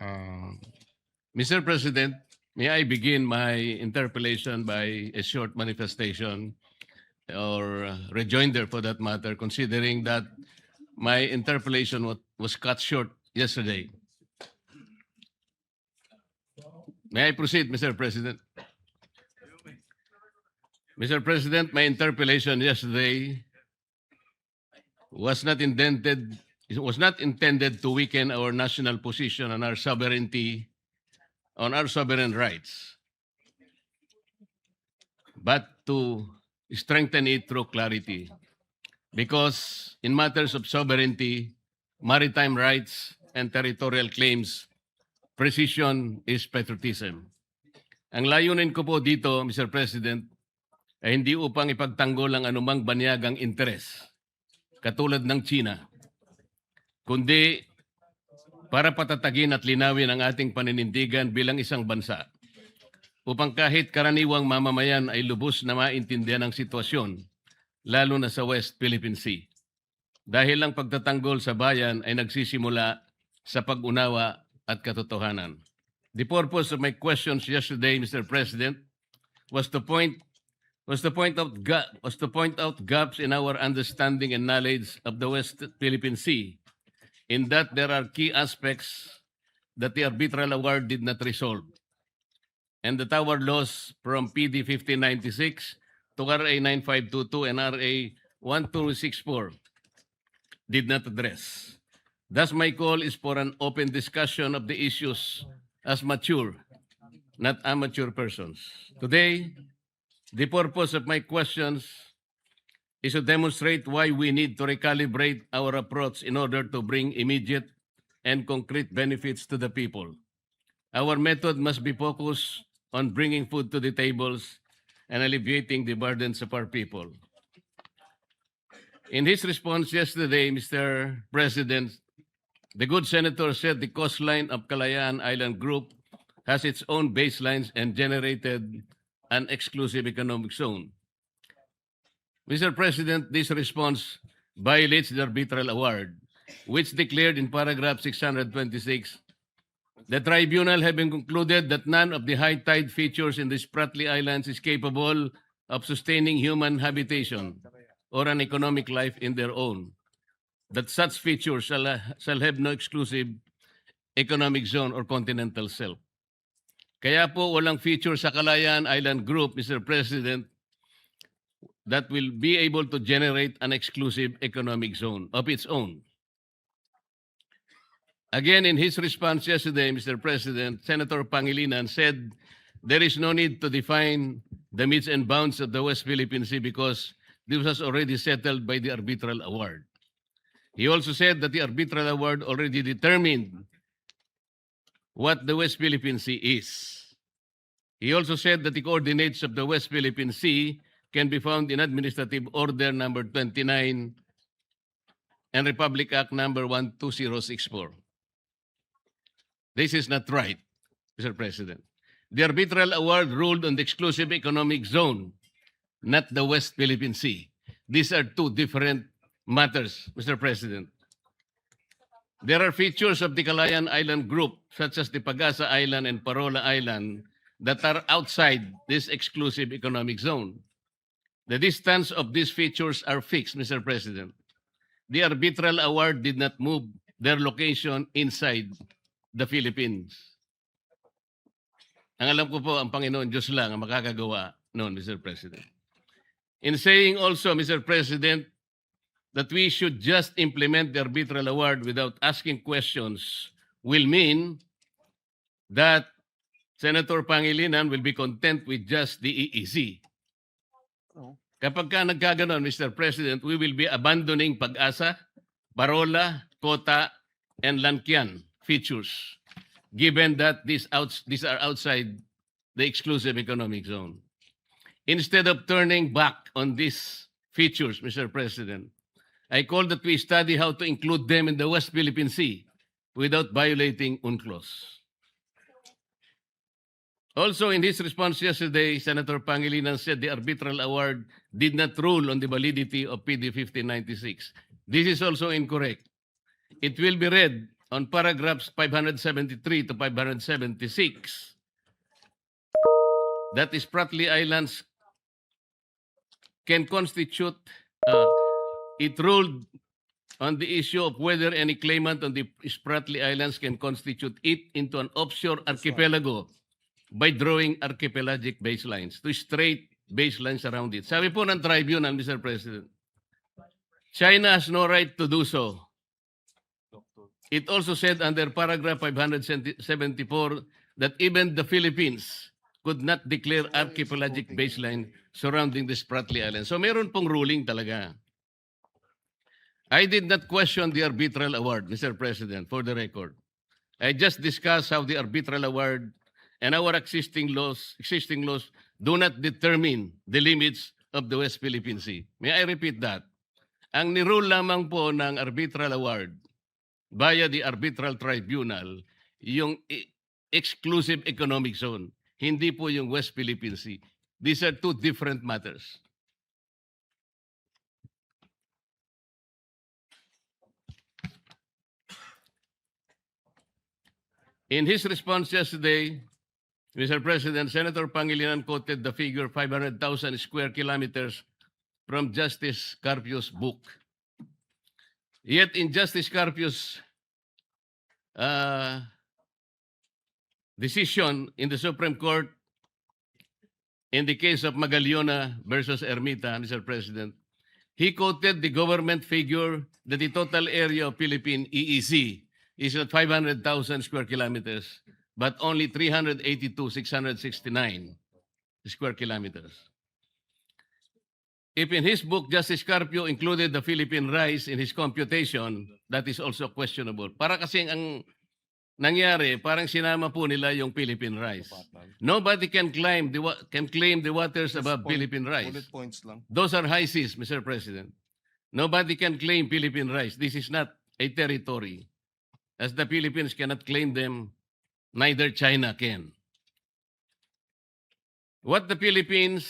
Uh, Mr. President, may I begin my interpellation by a short manifestation or rejoinder for that matter, considering that my interpellation was cut short yesterday. May I proceed, Mr. President? Mr. President, my interpellation yesterday was not intended to weaken our national position on our sovereignty, on our sovereign rights, but to strengthen it through clarity. Because in matters of sovereignty, maritime rights, and territorial claims, precision is patriotism. Ang layunin ko po dito, Mr. President, ay hindi upang ipagtanggol ang anumang banyagang interes, katulad ng China, kundi para patatagin at linawin ang ating paninindigan bilang isang bansa, upang kahit karaniwang mamamayan ay lubos na maintindihan ang sitwasyon, lalo na sa West Philippine Sea. Dahil ang pagtatanggol sa bayan ay nagsisimula sa pag-unawa at katotohanan. The purpose of my questions yesterday, Mr. President, was to point out gaps in our understanding and knowledge of the West Philippine Sea, in that there are key aspects that the arbitral award did not resolve, and that our laws from PD 1596 to RA 9522 and RA 1264 did not address. Thus, my call is for an open discussion of the issues as mature, not amateur persons. Today, the purpose of my questions is to demonstrate why we need to recalibrate our approach in order to bring immediate and concrete benefits to the people. Our method must be focused on bringing food to the tables and alleviating the burdens of our people. In his response yesterday, Mr. President, the good senator said the coastline of Kalayaan Island Group has its own baselines and generated an exclusive economic zone. Mr. President, this response violates the arbitral award, which declared in paragraph 626, the tribunal having concluded that none of the high tide features in the Spratly Islands is capable of sustaining human habitation or an economic life in their own, that such features shall have no exclusive economic zone or continental shelf. Kaya po walang feature sa Kalayaan Island Group, Mr. President, that will be able to generate an exclusive economic zone of its own. Again, in his response yesterday, Mr. President, Senator Pangilinan said there is no need to define the metes and bounds of the West Philippine Sea because this was already settled by the arbitral award. He also said that the arbitral award already determined what the West Philippine Sea is. He also said that the coordinates of the West Philippine Sea can be found in Administrative Order number 29 and Republic Act number 12064. This is not right, Mr. President. The arbitral award ruled on the exclusive economic zone, not the West Philippine Sea. These are two different matters, Mr. President. There are features of the Kalayaan Island Group, such as the Pagasa Island and Parola Island, that are outside this exclusive economic zone. The distance of these features are fixed, Mr. President. The arbitral award did not move their location inside the Philippines. Ang alam ko po, ang Panginoon Diyos lang ang makakagawa noon, Mr. President. In saying also, Mr. President, that we should just implement the arbitral award without asking questions will mean that Senator Pangilinan will be content with just the EEZ. Kapag ka nagkaganon, Mr. President, we will be abandoning Pag-asa, Parola, Kota, and Lankian features, given that these are outside the exclusive economic zone. Instead of turning back on these features, Mr. President, I call that we study how to include them in the West Philippine Sea without violating UNCLOS. Also, in his response yesterday, Senator Pangilinan said the arbitral award did not rule on the validity of PD 1596. This is also incorrect. It will be read on paragraphs 573 to 576 that Spratly Islands can constitute, it ruled on the issue of whether any claimant on the Spratly Islands can constitute it into an offshore archipelago by drawing archipelagic baselines to straight baselines around it. Sabi po ng tribunal, Mr. President, China has no right to do so. It also said under paragraph 574 that even the Philippines could not declare archipelagic baseline surrounding the Spratly Islands. So meron pong ruling talaga. I did not question the arbitral award, Mr. President, for the record. I just discussed how the arbitral award and our existing laws do not determine the limits of the West Philippine Sea. May I repeat that? Ang nirule lamang po ng arbitral award via the arbitral tribunal, yung exclusive economic zone, hindi po yung West Philippine Sea. These are two different matters. In his response yesterday, Mr. President, Senator Pangilinan quoted the figure 500,000 square kilometers from Justice Carpio's book. Yet in Justice Carpio's decision in the Supreme Court in the case of Magallona versus Ermita, Mr. President, he quoted the government figure that the total area of Philippine EEZ is not 500,000 square kilometers, but only 382,669 square kilometers. If in his book, Justice Carpio included the Philippine rice in his computation, that is also questionable. Para kasing ang nangyari, parang sinama po nila yung Philippine rice. Nobody can claim the waters above Philippine rice. Those are high seas, Mr. President. Nobody can claim Philippine rice. This is not a territory. As the Philippines cannot claim them, neither China can. What the Philippine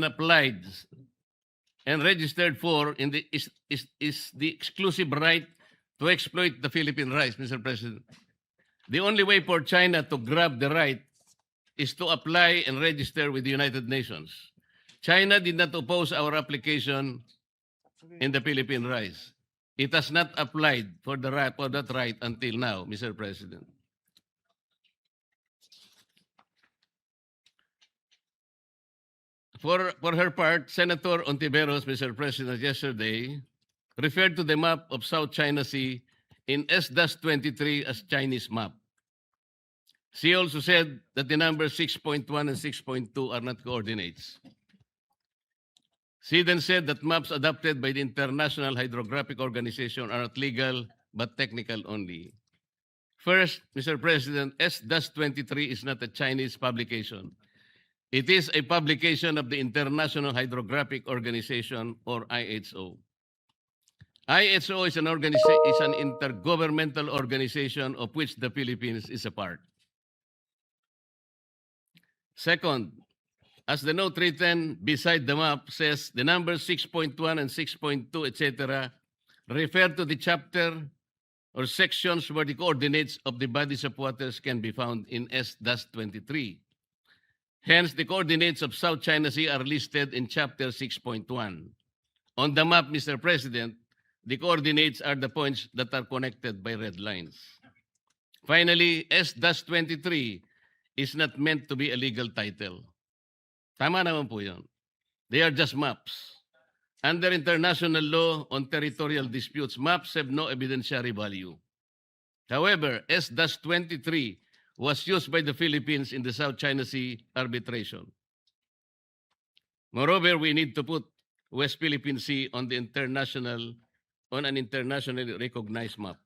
applied and registered for is the exclusive right to exploit the Philippine rice, Mr. President. The only way for China to grab the right is to apply and register with the United Nations. China did not oppose our application in the Philippine rice. It has not applied for that right until now, Mr. President. For her part, Senator Ontiveros, Mr. President, yesterday referred to the map of South China Sea in S-23 as Chinese map. She also said that the numbers 6.1 and 6.2 are not coordinates. She then said that maps adopted by the International Hydrographic Organization are not legal but technical only. First, Mr. President, S-23 is not a Chinese publication. It is a publication of the International Hydrographic Organization, or IHO. IHO is an intergovernmental organization of which the Philippines is a part. Second, as the note written beside the map says, the numbers 6.1 and 6.2, etc., refer to the chapter or sections where the coordinates of the bodies of waters can be found in S-23. Hence, the coordinates of South China Sea are listed in chapter 6.1. On the map, Mr. President, the coordinates are the points that are connected by red lines. Finally, S-23 is not meant to be a legal title. Tama naman po yun. They are just maps. Under international law on territorial disputes, maps have no evidentiary value. However, S-23 was used by the Philippines in the South China Sea arbitration. Moreover, we need to put West Philippine Sea on an internationally recognized map.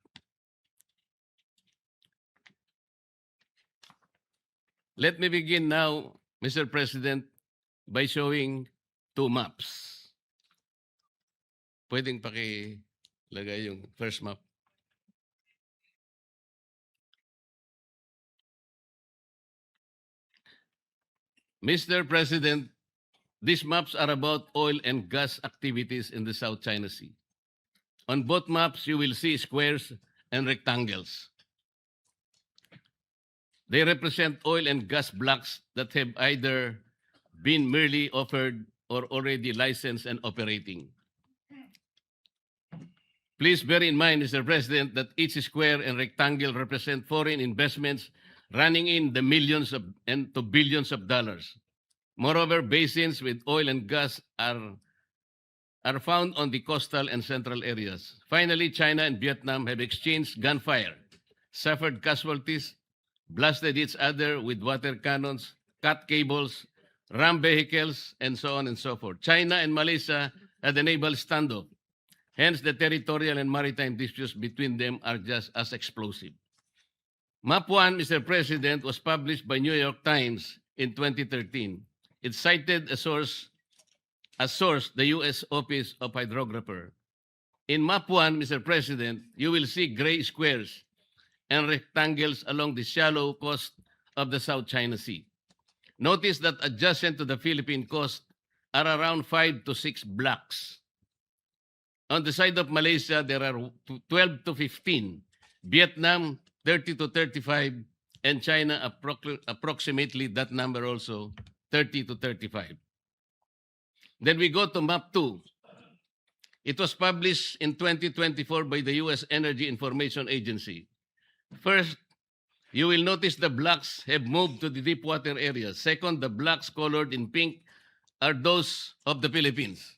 Let me begin now, Mr. President, by showing two maps. Pwedeng pakilagay yung first map. Mr. President, these maps are about oil and gas activities in the South China Sea. On both maps, you will see squares and rectangles. They represent oil and gas blocks that have either been merely offered or already licensed and operating. Please bear in mind, Mr. President, that each square and rectangle represent foreign investments running in the millions of and to billions of dollars. Moreover, basins with oil and gas are found on the coastal and central areas. Finally, China and Vietnam have exchanged gunfire, suffered casualties, blasted each other with water cannons, cut cables, rammed vehicles, and so on and so forth. China and Malaysia had a naval standoff. Hence, the territorial and maritime disputes between them are just as explosive. Map 1, Mr. President, was published by New York Times in 2013. It cited a source, the U.S. Office of Hydrographer. In Map 1, Mr. President, you will see gray squares and rectangles along the shallow coast of the South China Sea. Notice that adjacent to the Philippine coast are around 5 to 6 blocks. On the side of Malaysia, there are 12 to 15. Vietnam, 30 to 35. And China, approximately that number also, 30 to 35. Then we go to Map 2. It was published in 2024 by the U.S. Energy Information Agency. First, you will notice the blocks have moved to the deep water areas. Second, the blocks colored in pink are those of the Philippines.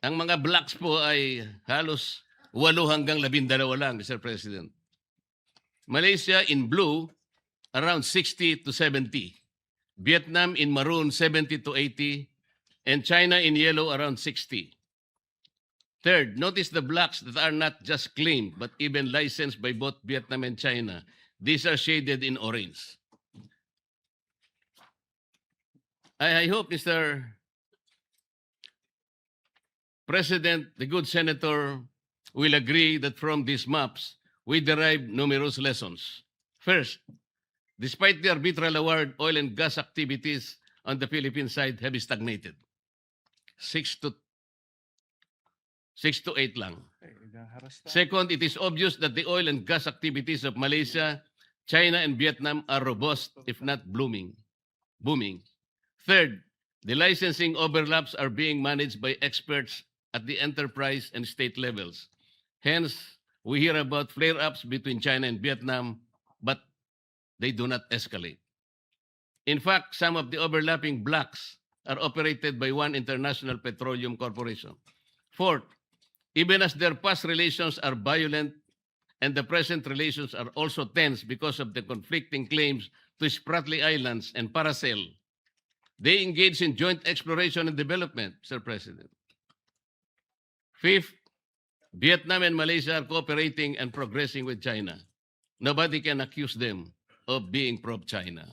Ang mga blocks po ay halos 8 hanggang 12 lang, Mr. President. Malaysia in blue, around 60 to 70. Vietnam in maroon, 70 to 80. And China in yellow, around 60. Third, notice the blocks that are not just claimed, but even licensed by both Vietnam and China. These are shaded in orange. I hope, Mr. President, the good senator will agree that from these maps, we derive numerous lessons. First, despite the arbitral award, oil and gas activities on the Philippine side have stagnated. 6 to 8 lang. Second, it is obvious that the oil and gas activities of Malaysia, China, and Vietnam are robust, if not booming. Third, the licensing overlaps are being managed by experts at the enterprise and state levels. Hence, we hear about flare-ups between China and Vietnam, but they do not escalate. In fact, some of the overlapping blocks are operated by one international petroleum corporation. Fourth, even as their past relations are violent and the present relations are also tense because of the conflicting claims to Spratly Islands and Paracel, they engage in joint exploration and development, Mr. President. Fifth, Vietnam and Malaysia are cooperating and progressing with China. Nobody can accuse them of being pro-China.